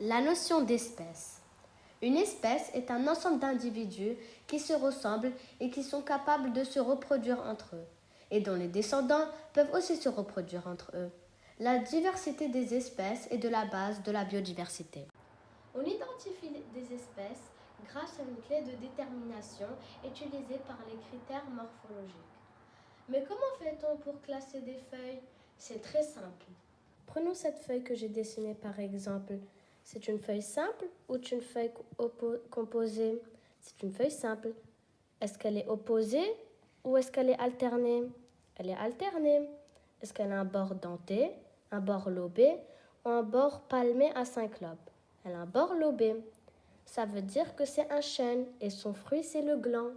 La notion d'espèce. Une espèce est un ensemble d'individus qui se ressemblent et qui sont capables de se reproduire entre eux, et dont les descendants peuvent aussi se reproduire entre eux. La diversité des espèces est de la base de la biodiversité. On identifie des espèces grâce à une clé de détermination utilisée par les critères morphologiques. Mais comment fait-on pour classer des feuilles? C'est très simple. Prenons cette feuille que j'ai dessinée par exemple. C'est une feuille simple ou une feuille composée? C'est une feuille simple. Est-ce qu'elle est opposée ou est-ce qu'elle est alternée? Elle est alternée. Est-ce qu'elle a un bord denté, un bord lobé ou un bord palmé à 5 lobes? Elle a un bord lobé. Ça veut dire que c'est un chêne et son fruit c'est le gland.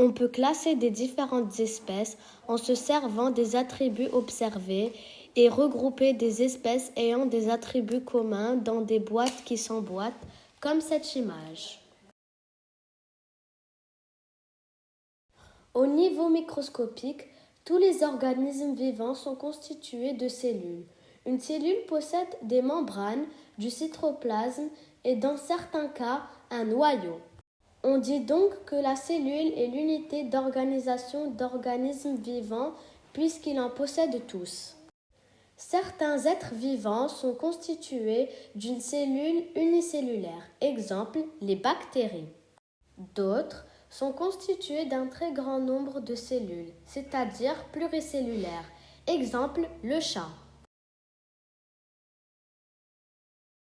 On peut classer des différentes espèces en se servant des attributs observés et regrouper des espèces ayant des attributs communs dans des boîtes qui s'emboîtent, comme cette image. Au niveau microscopique, tous les organismes vivants sont constitués de cellules. Une cellule possède des membranes, du cytoplasme et dans certains cas, un noyau. On dit donc que la cellule est l'unité d'organisation d'organismes vivants puisqu'il en possède tous. Certains êtres vivants sont constitués d'une cellule unicellulaire, exemple les bactéries. D'autres sont constitués d'un très grand nombre de cellules, c'est-à-dire pluricellulaires, exemple le chat.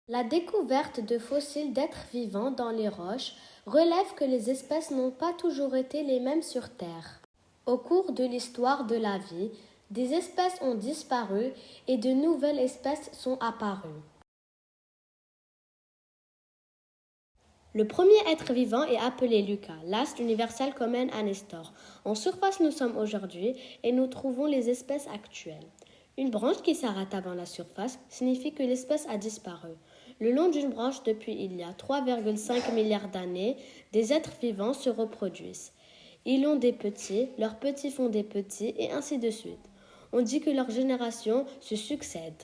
La découverte de fossiles d'êtres vivants dans les roches relève que les espèces n'ont pas toujours été les mêmes sur Terre. Au cours de l'histoire de la vie, des espèces ont disparu et de nouvelles espèces sont apparues. Le premier être vivant est appelé Lucas, l'astre universel commun à Nestor. En surface, nous sommes aujourd'hui et nous trouvons les espèces actuelles. Une branche qui s'arrête avant la surface signifie que l'espèce a disparu. Le long d'une branche depuis il y a 3,5 milliards d'années, des êtres vivants se reproduisent. Ils ont des petits, leurs petits font des petits et ainsi de suite. On dit que leurs générations se succèdent.